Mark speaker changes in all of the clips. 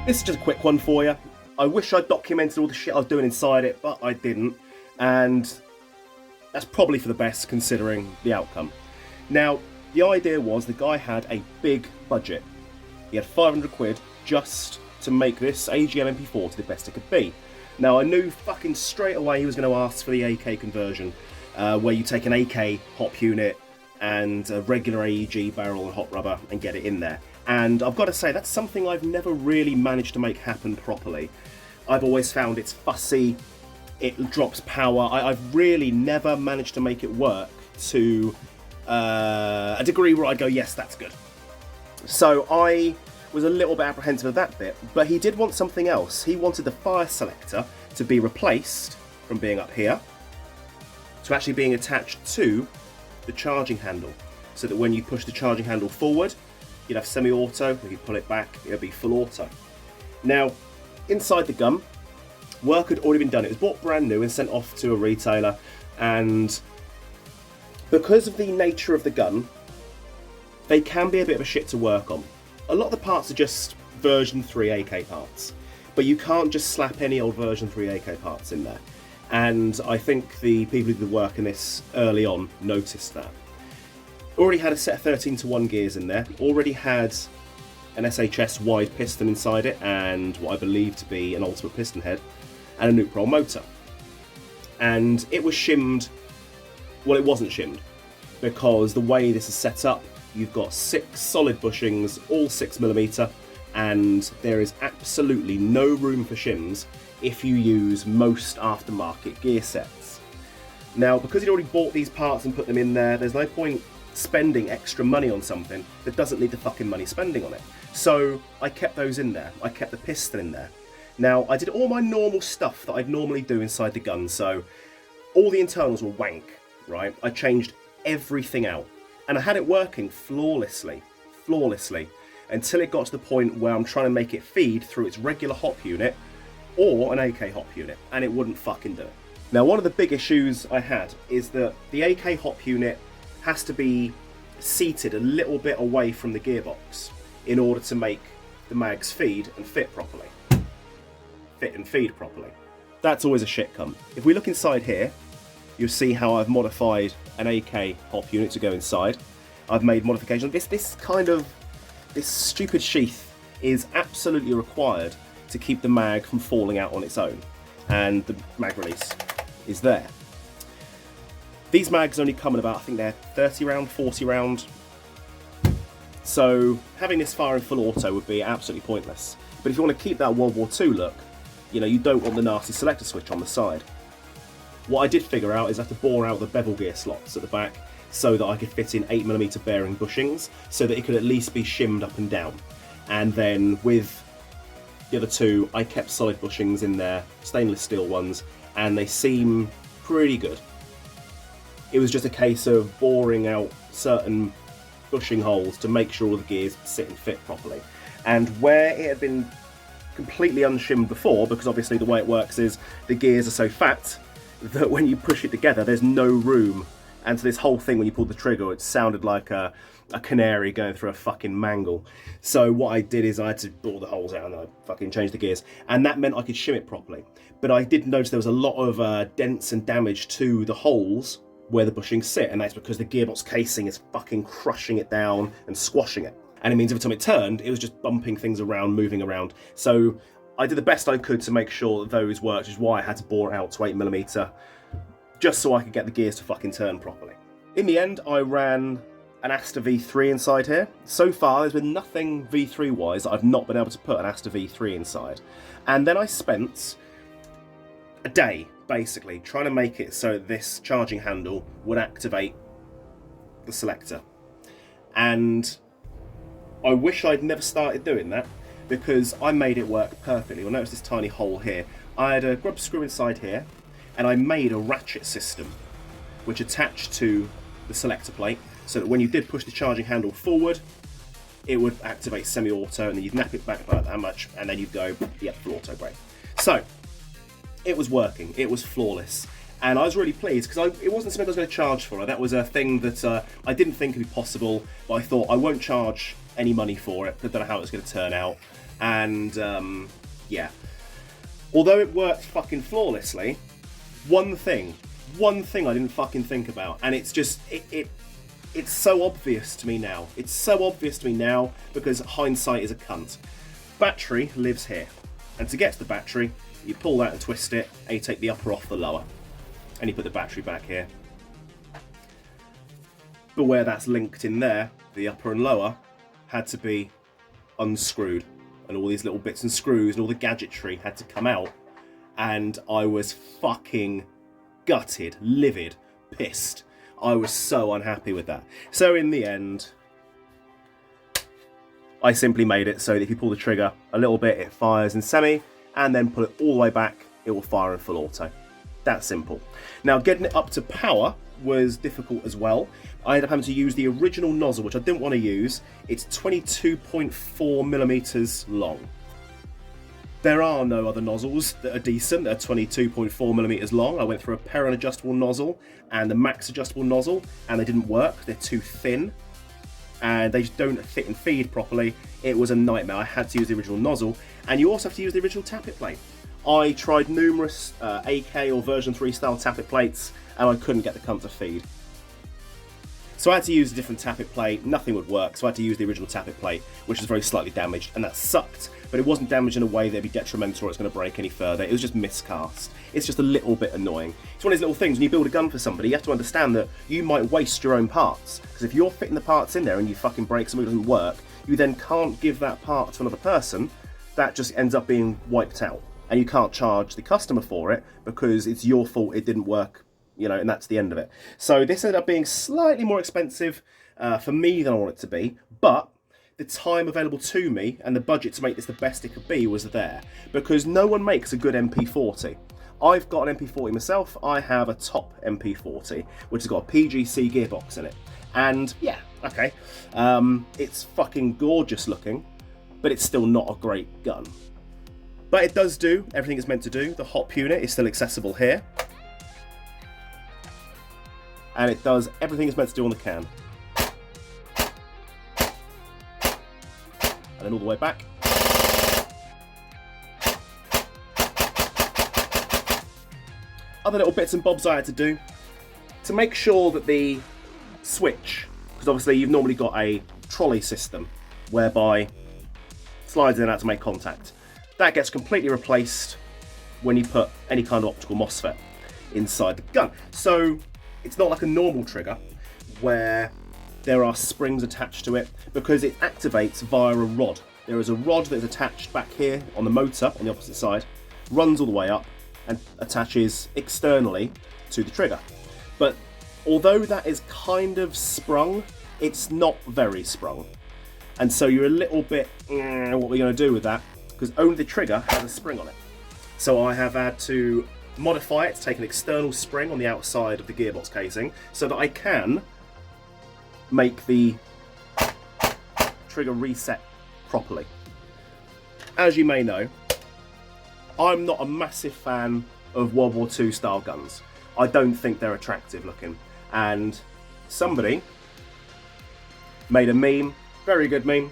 Speaker 1: This is just a quick one for you. I wish I'd documented all the shit I was doing inside it, but I didn't. And that's probably for the best considering the outcome. Now, the idea was the guy had a big budget. He had 500 quid just to make this AGM MP4 to the best it could be. Now, I knew fucking straight away he was going to ask for the AK conversion, where you take an AK hop unit and a regular AEG barrel and hot rubber and get it in there. And I've got to say, that's something I've never really managed to make happen properly. I've always found it's fussy, it drops power. I've really never managed to make it work to a degree where I'd go, yes, that's good. So I was a little bit apprehensive of that bit, but he did want something else. He wanted the fire selector to be replaced from being up here to actually being attached to the charging handle, so that when you push the charging handle forward, you'd have semi-auto. If you pull it back, it'll be full auto. Now, inside the gun, work had already been done. It was bought brand new and sent off to a retailer, and because of the nature of the gun, they can be a bit of a shit to work on. A lot of the parts are just version 3 AK parts, but you can't just slap any old version 3 AK parts in there. And I think the people who did the work in this early on noticed that. Already had a set of 13:1 gears in there, already had an SHS wide piston inside it, and what I believe to be an ultimate piston head, and a neutral motor. And it was shimmed, well, it wasn't shimmed, because the way this is set up, you've got 6 solid bushings, all 6mm, and there is absolutely no room for shims if you use most aftermarket gear sets. Now, because he'd already bought these parts and put them in there, there's no point spending extra money on something that doesn't need the fucking money spending on it. So I kept those in there. I kept the piston in there. Now, I did all my normal stuff that I'd normally do inside the gun, so all the internals were wank, right? I changed everything out, and I had it working flawlessly, until it got to the point where I'm trying to make it feed through its regular hop unit or an AK hop unit, and it wouldn't fucking do it. Now, one of the big issues I had is that the AK hop unit has to be seated a little bit away from the gearbox in order to make the mags feed and fit properly. Fit and feed properly. That's always a shit come. If we look inside here, you'll see how I've modified an AK hop unit to go inside. I've made modifications. This stupid sheath is absolutely required to keep the mag from falling out on its own, and the mag release is there. These mags only come in about, I think they're 30 round, 40 round. So having this fire in full auto would be absolutely pointless. But if you want to keep that World War II look, you know, you don't want the nasty selector switch on the side. What I did figure out is I have to bore out the bevel gear slots at the back so that I could fit in 8mm bearing bushings, so that it could at least be shimmed up and down. And then with the other two, I kept solid bushings in there, stainless steel ones, and they seem pretty good. It was just a case of boring out certain bushing holes to make sure all the gears sit and fit properly. And where it had been completely unshimmed before, because obviously the way it works is the gears are so fat that when you push it together there's no room, and so this whole thing, when you pulled the trigger, it sounded like a canary going through a fucking mangle. So what I did is I had to bore the holes out and I fucking changed the gears, and that meant I could shim it properly. But I did notice there was a lot of dents and damage to the holes where the bushings sit, and that's because the gearbox casing is fucking crushing it down and squashing it. And it means every time it turned, it was just bumping things around, moving around. So I did the best I could to make sure that those worked, which is why I had to bore it out to 8mm, just so I could get the gears to fucking turn properly. In the end, I ran an Asta V3 inside here. So far, there's been nothing V3-wise that I've not been able to put an Asta V3 inside. And then I spent a day, basically, trying to make it so this charging handle would activate the selector. And I wish I'd never started doing that, because I made it work perfectly. You'll notice this tiny hole here. I had a grub screw inside here, and I made a ratchet system which attached to the selector plate, so that when you did push the charging handle forward, it would activate semi-auto, and then you'd nap it back about that much, and then you'd go, yep, full auto brake. So it was working, it was flawless, and I was really pleased, because it wasn't something I was going to charge for. That was a thing that I didn't think would be possible, but I thought I won't charge any money for it, I don't know how it was going to turn out, And yeah, although it worked fucking flawlessly, one thing I didn't fucking think about, and it's just it's so obvious to me now. It's so obvious to me now because hindsight is a cunt. Battery lives here, and to get to the battery, you pull that and twist it, and you take the upper off the lower, and you put the battery back here. But where that's linked in there, the upper and lower had to be unscrewed, and all these little bits and screws and all the gadgetry had to come out, and I was fucking gutted, livid, pissed. I was so unhappy with that. So in the end, I simply made it so that if you pull the trigger a little bit, it fires in semi, and then pull it all the way back, it will fire in full auto. That simple. Now, getting it up to power was difficult as well. I ended up having to use the original nozzle, which I didn't want to use. It's 22.4 millimeters long. There are no other nozzles that are decent that are 22.4 millimeters long. I went through a Perrin adjustable nozzle and the Max adjustable nozzle, and they didn't work. They're too thin, and they just don't fit and feed properly. It was a nightmare. I had to use the original nozzle, and you also have to use the original tappet plate. I tried numerous AK or version 3 style tappet plates, and I couldn't get the cunt to feed. So I had to use a different tappet plate. Nothing would work, so I had to use the original tappet plate, which is very slightly damaged, and that sucked. But it wasn't damaged in a way that'd be detrimental or it's going to break any further. It was just miscast. It's just a little bit annoying. It's one of these little things, when you build a gun for somebody, you have to understand that you might waste your own parts. Because if you're fitting the parts in there and you fucking break something that doesn't work, you then can't give that part to another person. That just ends up being wiped out. And you can't charge the customer for it because it's your fault it didn't work, you know, and that's the end of it. So this ended up being slightly more expensive for me than I want it to be, but the time available to me and the budget to make this the best it could be was there, because no one makes a good MP40. I've got an MP40 myself. I have a top MP40, which has got a PGC gearbox in it. And yeah, okay, it's fucking gorgeous looking, but it's still not a great gun. But it does do everything it's meant to do. The hop unit is still accessible here. And it does everything it's meant to do on the can. And then all the way back. Other little bits and bobs I had to do to make sure that the switch, because obviously you've normally got a trolley system whereby it slides in and out to make contact. That gets completely replaced when you put any kind of optical MOSFET inside the gun. So it's not like a normal trigger where there are springs attached to it, because it activates via a rod. There is a rod that is attached back here on the motor on the opposite side, runs all the way up and attaches externally to the trigger. But although that is kind of sprung, it's not very sprung. And so you're a little bit, what are we going to do with that? Because only the trigger has a spring on it. So I have had to modify it to take an external spring on the outside of the gearbox casing so that I can make the trigger reset properly. As you may know, I'm not a massive fan of World War II style guns. I don't think they're attractive looking. And somebody made a meme, very good meme,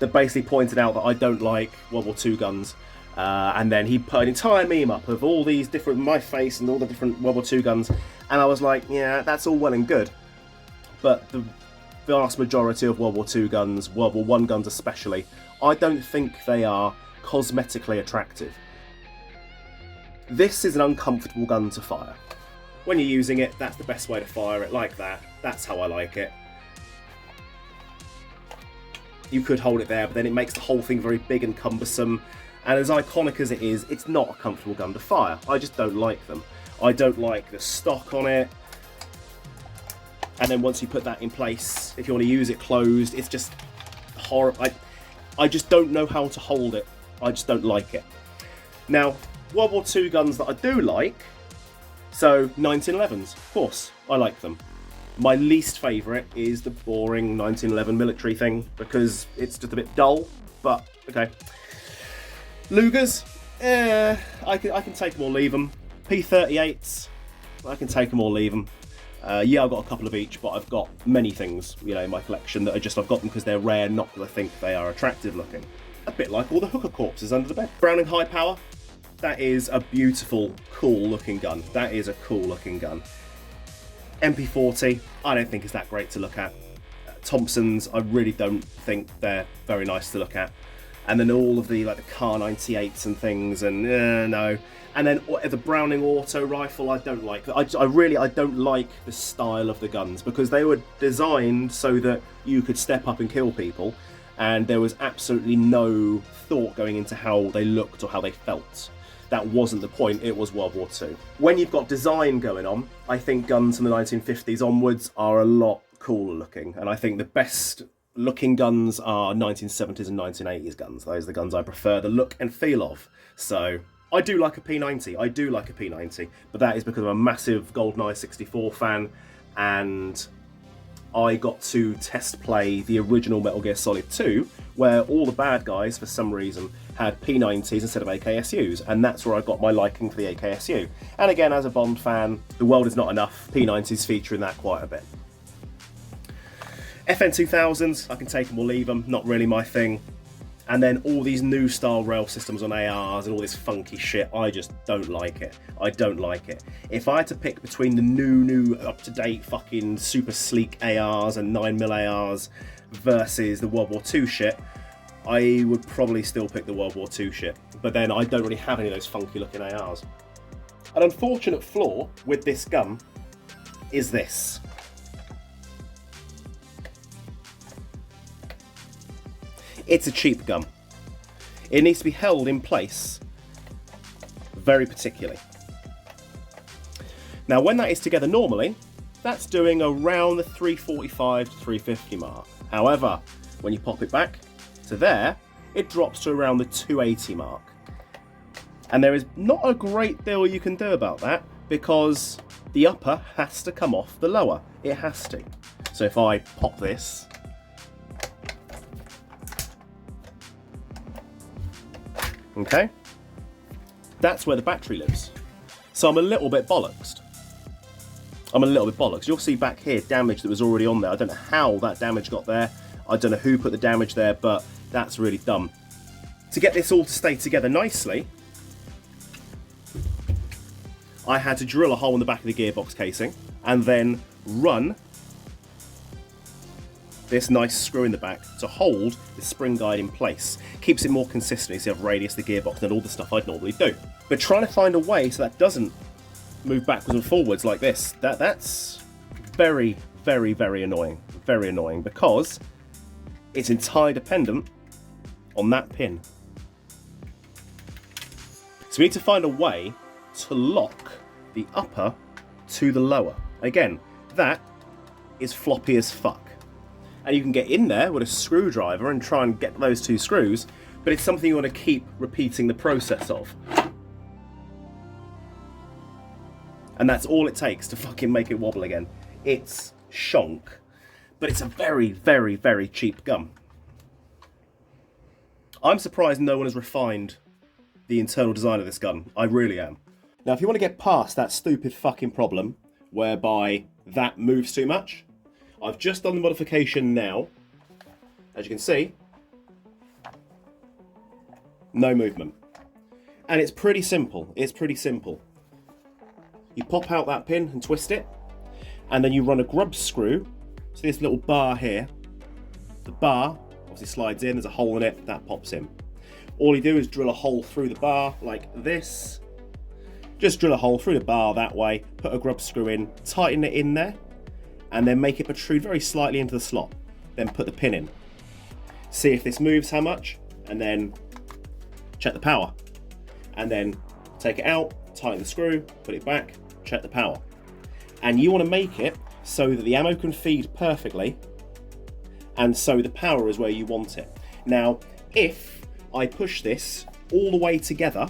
Speaker 1: that basically pointed out that I don't like World War II guns. And then he put an entire meme up of all these different, my face and all the different World War II guns. And I was like, yeah, that's all well and good. But the vast majority of World War II guns, World War I guns especially, I don't think they are cosmetically attractive. This is an uncomfortable gun to fire. When you're using it, that's the best way to fire it, like that. That's how I like it. You could hold it there, but then it makes the whole thing very big and cumbersome. And as iconic as it is, it's not a comfortable gun to fire. I just don't like them. I don't like the stock on it. And then once you put that in place, if you want to use it closed, it's just horrible. I just don't know how to hold it. I just don't like it. Now, World War II guns that I do like, so 1911s, of course, I like them. My least favourite is the boring 1911 military thing, because it's just a bit dull, but okay. Lugers, I can take them or leave them. P38s, I can take them or leave them. Yeah, I've got a couple of each, but I've got many things, you know, in my collection that are just, I've got them because they're rare, not because I think they are attractive looking. a bit like all the hooker corpses under the bed. Browning High Power, that is a beautiful, cool looking gun. That is a cool looking gun. MP40, I don't think it's that great to look at. Thompsons, I really don't think they're very nice to look at. And then all of the like the Car 98s and things, and no. And then the Browning auto rifle, I don't like. I don't like the style of the guns, because they were designed so that you could step up and kill people, and there was absolutely no thought going into how they looked or how they felt. That wasn't the point, it was World War II. When you've got design going on, I think guns from the 1950s onwards are a lot cooler looking, and I think the best looking guns are 1970s and 1980s guns. Those are the guns I prefer the look and feel of. So I do like a P90, I do like a P90, but that is because I'm a massive GoldenEye 64 fan, and I got to test play the original Metal Gear Solid 2, where all the bad guys, for some reason, had P90s instead of AKSUs, and that's where I got my liking for the AKSU. And again, as a Bond fan, the world is not enough. P90s feature in that quite a bit. FN2000s, I can take them or leave them, not really my thing. And then all these new style rail systems on ARs and all this funky shit, I just don't like it. I don't like it. If I had to pick between the new up-to-date fucking super sleek ARs and 9mm ARs versus the World War II shit, I would probably still pick the World War II shit. But then I don't really have any of those funky looking ARs. An unfortunate flaw with this gun is this. It's a cheap gun. It needs to be held in place very particularly. Now, when that is together normally, that's doing around the 345 to 350 mark. However, when you pop it back to there, it drops to around the 280 mark. And there is not a great deal you can do about that, because the upper has to come off the lower. It has to. So if I pop this, okay, that's where the battery lives. So I'm a little bit bollocksed. You'll see back here damage that was already on there. I don't know how that damage got there. I don't know who put the damage there, but that's really dumb. To get this all to stay together nicely, I had to drill a hole in the back of the gearbox casing and then run this nice screw in the back to hold the spring guide in place. Keeps it more consistent, so you have radius, the gearbox, and all the stuff I'd normally do. But trying to find a way so that doesn't move backwards and forwards like this, that's very, very, very annoying. Very annoying, because it's entirely dependent on that pin. So we need to find a way to lock the upper to the lower. Again, that is floppy as fuck. And you can get in there with a screwdriver and try and get those two screws, but it's something you want to keep repeating the process of. And that's all it takes to fucking make it wobble again. It's shonk, but it's a very, very, very cheap gun. I'm surprised no one has refined the internal design of this gun. I really am. Now, if you want to get past that stupid fucking problem whereby that moves too much, I've just done the modification now. As you can see, no movement. And it's pretty simple. It's pretty simple. You pop out that pin and twist it, and then you run a grub screw to this little bar here. The bar obviously slides in, there's a hole in it, that pops in. All you do is drill a hole through the bar like this. Just drill a hole through the bar that way, put a grub screw in, tighten it in there, and then make it protrude very slightly into the slot. Then put the pin in. See if this moves how much, and then check the power. And then take it out, tighten the screw, put it back, check the power. And you want to make it so that the ammo can feed perfectly, and so the power is where you want it. Now, if I push this all the way together,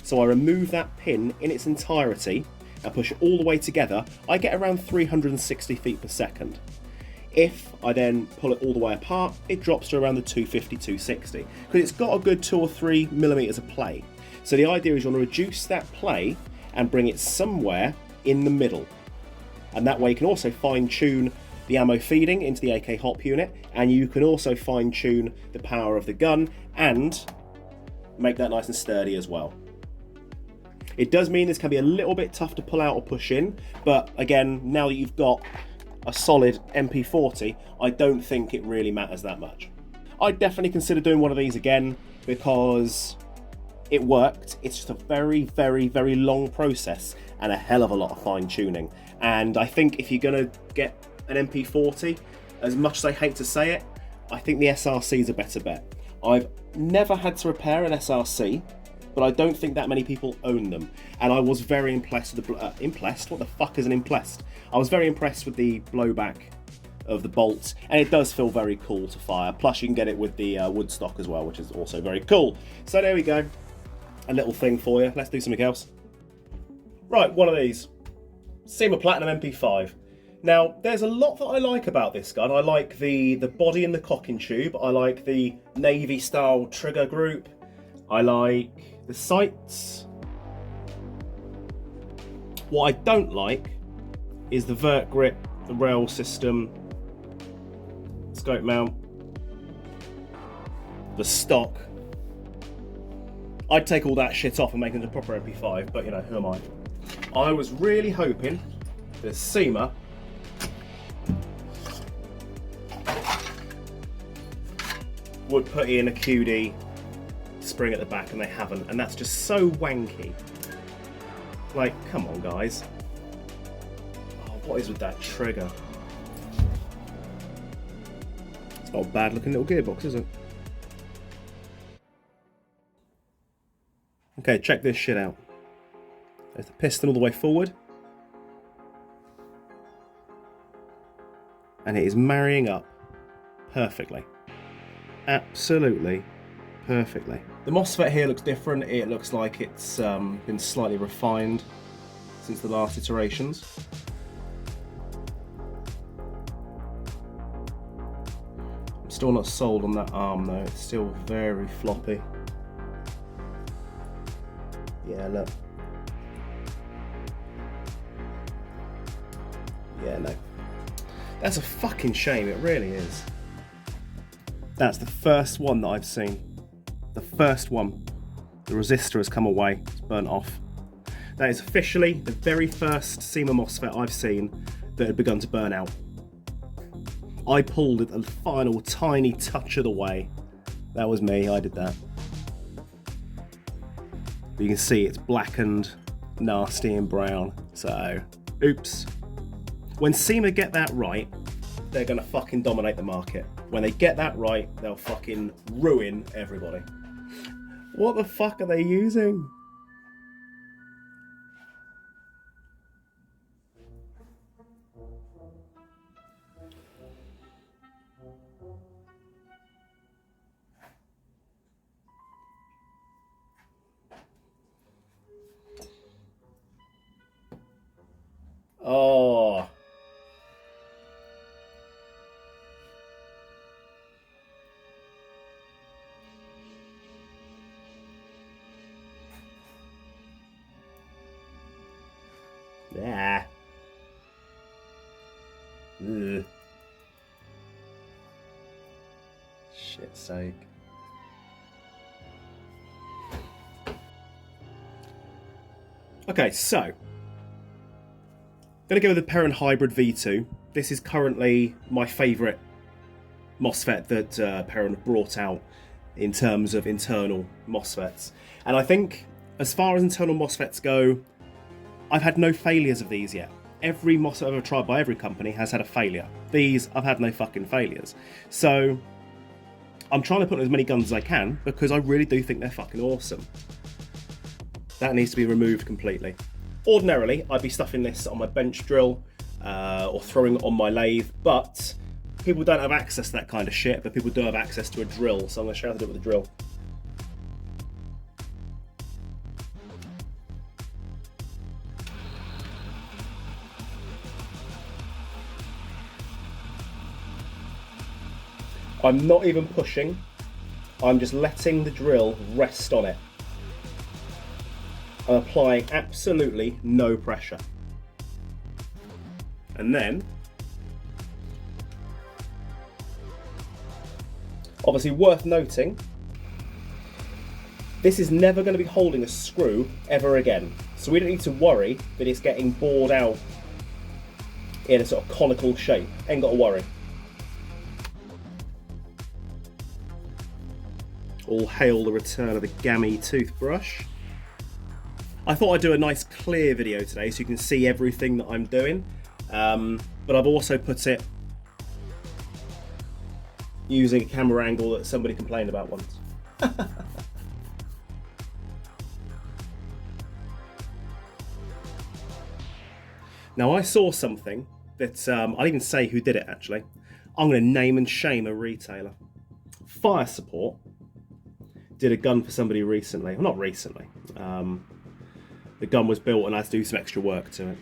Speaker 1: so I remove that pin in its entirety and push it all the way together, I get around 360 feet per second. If I then pull it all the way apart, it drops to around the 250, 260, because it's got a good 2 or 3 millimeters of play. So the idea is you want to reduce that play and bring it somewhere in the middle. And that way you can also fine tune the ammo feeding into the AK hop unit, and you can also fine tune the power of the gun and make that nice and sturdy as well. It does mean this can be a little bit tough to pull out or push in, but again, now that you've got a solid MP40, I don't think it really matters that much. I'd definitely consider doing one of these again because it worked. It's just a very, very, very long process and a hell of a lot of fine tuning. And I think if you're gonna get an MP40, as much as I hate to say it, I think the SRC is a better bet. I've never had to repair an SRC, but I don't think that many people own them. And I was very impressed with the impressed? What the fuck is an impressed? I was very impressed with the blowback of the bolts, and it does feel very cool to fire. Plus, you can get it with the wood stock as well, which is also very cool. So there we go, a little thing for you. Let's do something else. Right, one of these, SEMA Platinum MP5. Now, there's a lot that I like about this gun. I like the body and the cocking tube. I like the Navy-style trigger group. I like the sights. What I don't like is the vert grip, the rail system, scope mount, the stock. I'd take all that shit off and make it a proper MP5, but you know, who am I? I was really hoping that SEMA would put in a QD spring at the back, and they haven't, and that's just so wanky. Like, come on, guys. Oh, what is with that trigger? It's not a bad looking little gearbox, is it? Okay, check this shit out. There's the piston all the way forward. And it is marrying up perfectly. Absolutely perfectly. The MOSFET here looks different. It looks like it's been slightly refined since the last iterations. I'm still not sold on that arm though. It's still very floppy. Yeah, look. Yeah, no. That's a fucking shame, it really is. That's the first one that I've seen. The first one. The resistor has come away, it's burnt off. That is officially the very first SEMA MOSFET I've seen that had begun to burn out. I pulled it the final tiny touch of the way. That was me, I did that. But you can see it's blackened, nasty and brown, so oops. When SEMA get that right, they're gonna fucking dominate the market. When they get that right, they'll fucking ruin everybody. What the fuck are they using? Oh. Yeah. Ugh. Shit's sake. Okay, so I'm going to go with the Perrin Hybrid V2. This is currently my favourite MOSFET that Perrin brought out in terms of internal MOSFETs. And I think as far as internal MOSFETs go, I've had no failures of these yet. Every MOSFET I've ever tried by every company has had a failure. These, I've had no fucking failures. So I'm trying to put in as many guns as I can because I really do think they're fucking awesome. That needs to be removed completely. Ordinarily, I'd be stuffing this on my bench drill or throwing it on my lathe, but people don't have access to that kind of shit, but people do have access to a drill, so I'm going to show you how to do it with a drill. I'm not even pushing, I'm just letting the drill rest on it. I'm applying absolutely no pressure. And then Obviously worth noting, this is never going to be holding a screw ever again. So we don't need to worry that it's getting bored out in a sort of conical shape. Ain't got to worry. All hail the return of the gammy toothbrush. I thought I'd do a nice clear video today so you can see everything that I'm doing. But I've also put it using a camera angle that somebody complained about once. Now I saw something that, I'll even say who did it actually. I'm going to name and shame a retailer. Fire Support did a gun for somebody recently. Well, not recently. The gun was built and I had to do some extra work to it.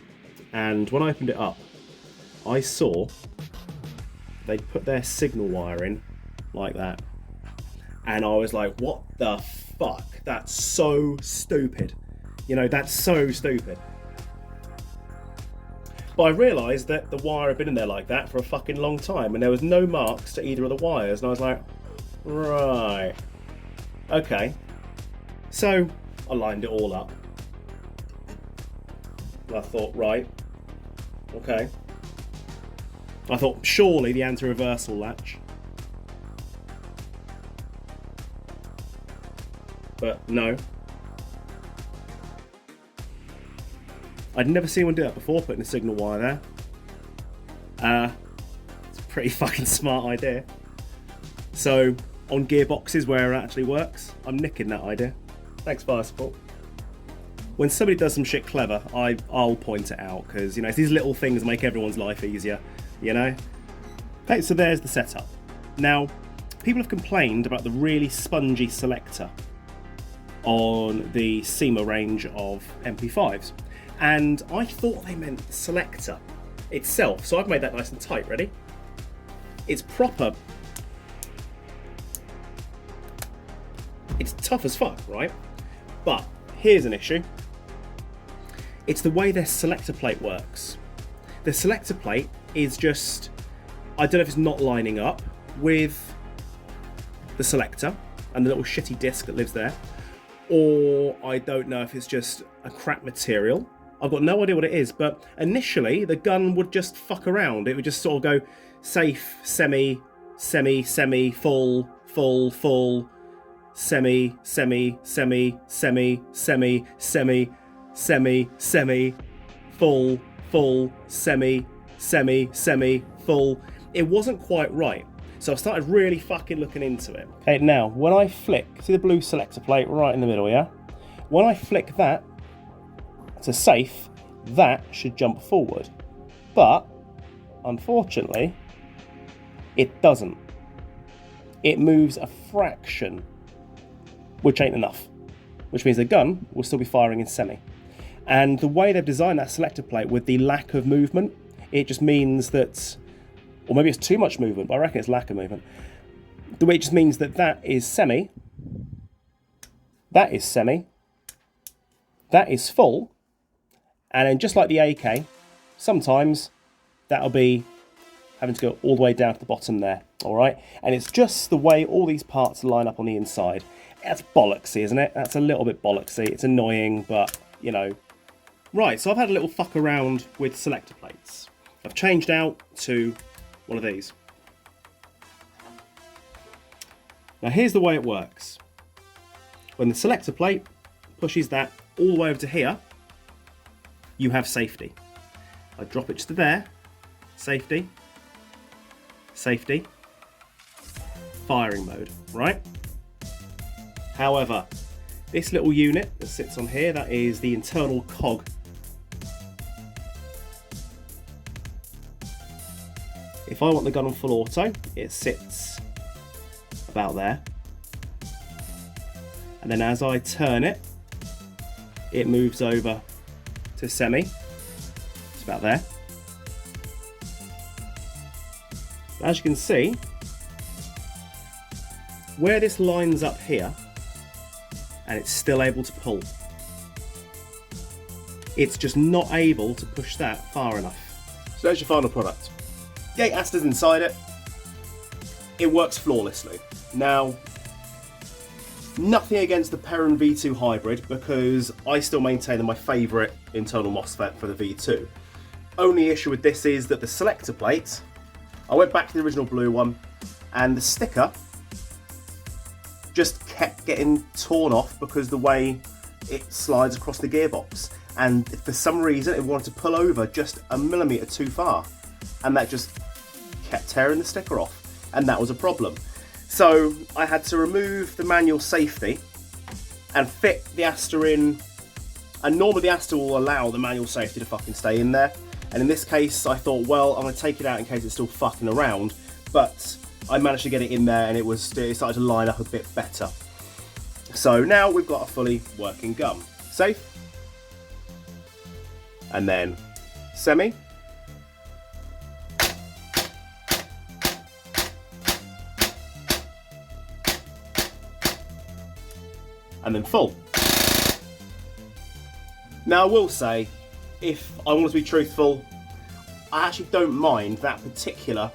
Speaker 1: And when I opened it up, I saw they'd put their signal wire in like that. And I was like, what the fuck? That's so stupid. You know, that's so stupid. But I realised that the wire had been in there like that for a fucking long time and there was no marks to either of the wires. And I was like, right. Okay. So I lined it all up. And I thought, right. Okay. I thought, surely the anti-reversal latch. But no. I'd never seen anyone do that before, putting a signal wire there. It's a pretty fucking smart idea. So, on gearboxes where it actually works, I'm nicking that idea. Thanks, Fire Support. When somebody does some shit clever, I'll point it out, because, you know, it's these little things make everyone's life easier, you know? Okay, so there's the setup. Now, people have complained about the really spongy selector on the SEMA range of MP5s. And I thought they meant the selector itself, so I've made that nice and tight. Ready? It's proper. It's tough as fuck, right? But here's an issue. It's the way their selector plate works. The selector plate is just, I don't know if it's not lining up with the selector and the little shitty disc that lives there, or I don't know if it's just a crap material. I've got no idea what it is, but initially the gun would just fuck around. It would just sort of go safe, semi, semi, semi, full, full, full, semi, semi, semi, semi, semi, semi, semi, semi, full, full, semi, semi, semi, full. It wasn't quite right. So I started really fucking looking into it. Okay, now when I flick, see the blue selector plate right in the middle, yeah? When I flick that to safe, that should jump forward. But, unfortunately, it doesn't. It moves a fraction, which ain't enough. Which means the gun will still be firing in semi. And the way they've designed that selector plate with the lack of movement, it just means that, or maybe it's too much movement, but I reckon it's lack of movement. The way it just means that that is semi, that is semi, that is full, and then just like the AK, sometimes that'll be having to go all the way down to the bottom there, all right? And it's just the way all these parts line up on the inside. That's bollocksy, isn't it? That's a little bit bollocksy. It's annoying, but, you know. Right, so I've had a little fuck around with selector plates. I've changed out to one of these. Now here's the way it works. When the selector plate pushes that all the way over to here, you have safety. I drop it just to there, safety, safety, firing mode, right? However, this little unit that sits on here, that is the internal cog. If I want the gun on full auto, it sits about there. And then as I turn it, it moves over to semi. It's about there. As you can see, where this lines up here, and it's still able to pull, it's just not able to push that far enough. So there's your final product. 8 Astas inside it. It works flawlessly. Now, nothing against the Perrin V2 hybrid, because I still maintain they're my favourite internal MOSFET for the V2. Only issue with this is that the selector plate, I went back to the original blue one, and the sticker just kept getting torn off because the way it slides across the gearbox. And for some reason it wanted to pull over just a millimetre too far, and that just kept tearing the sticker off, and that was a problem. So I had to remove the manual safety and fit the Aster in, and normally the Aster will allow the manual safety to fucking stay in there, and in this case I thought, well, I'm going to take it out in case it's still fucking around, but I managed to get it in there and it started to line up a bit better. So now we've got a fully working gun. Safe, and then semi, and then full. Now I will say, if I want to be truthful, I actually don't mind that particular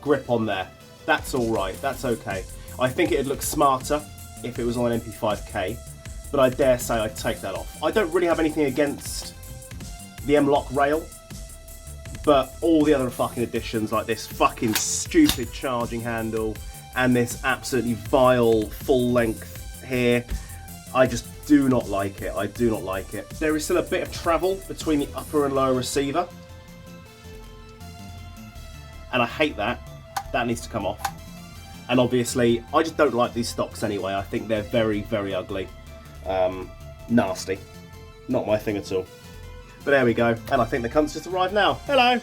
Speaker 1: grip on there. That's alright, that's okay. I think it'd look smarter if it was on an MP5K, but I dare say I'd take that off. I don't really have anything against the M-Lock rail, but all the other fucking additions, like this fucking stupid charging handle and this absolutely vile full length here, I just do not like it. I do not like it. There is still a bit of travel between the upper and lower receiver, and I hate that. That needs to come off. And obviously, I just don't like these stocks anyway. I think they're very, very ugly. Nasty. Not my thing at all. But there we go. And I think the cunt's just arrived now. Hello!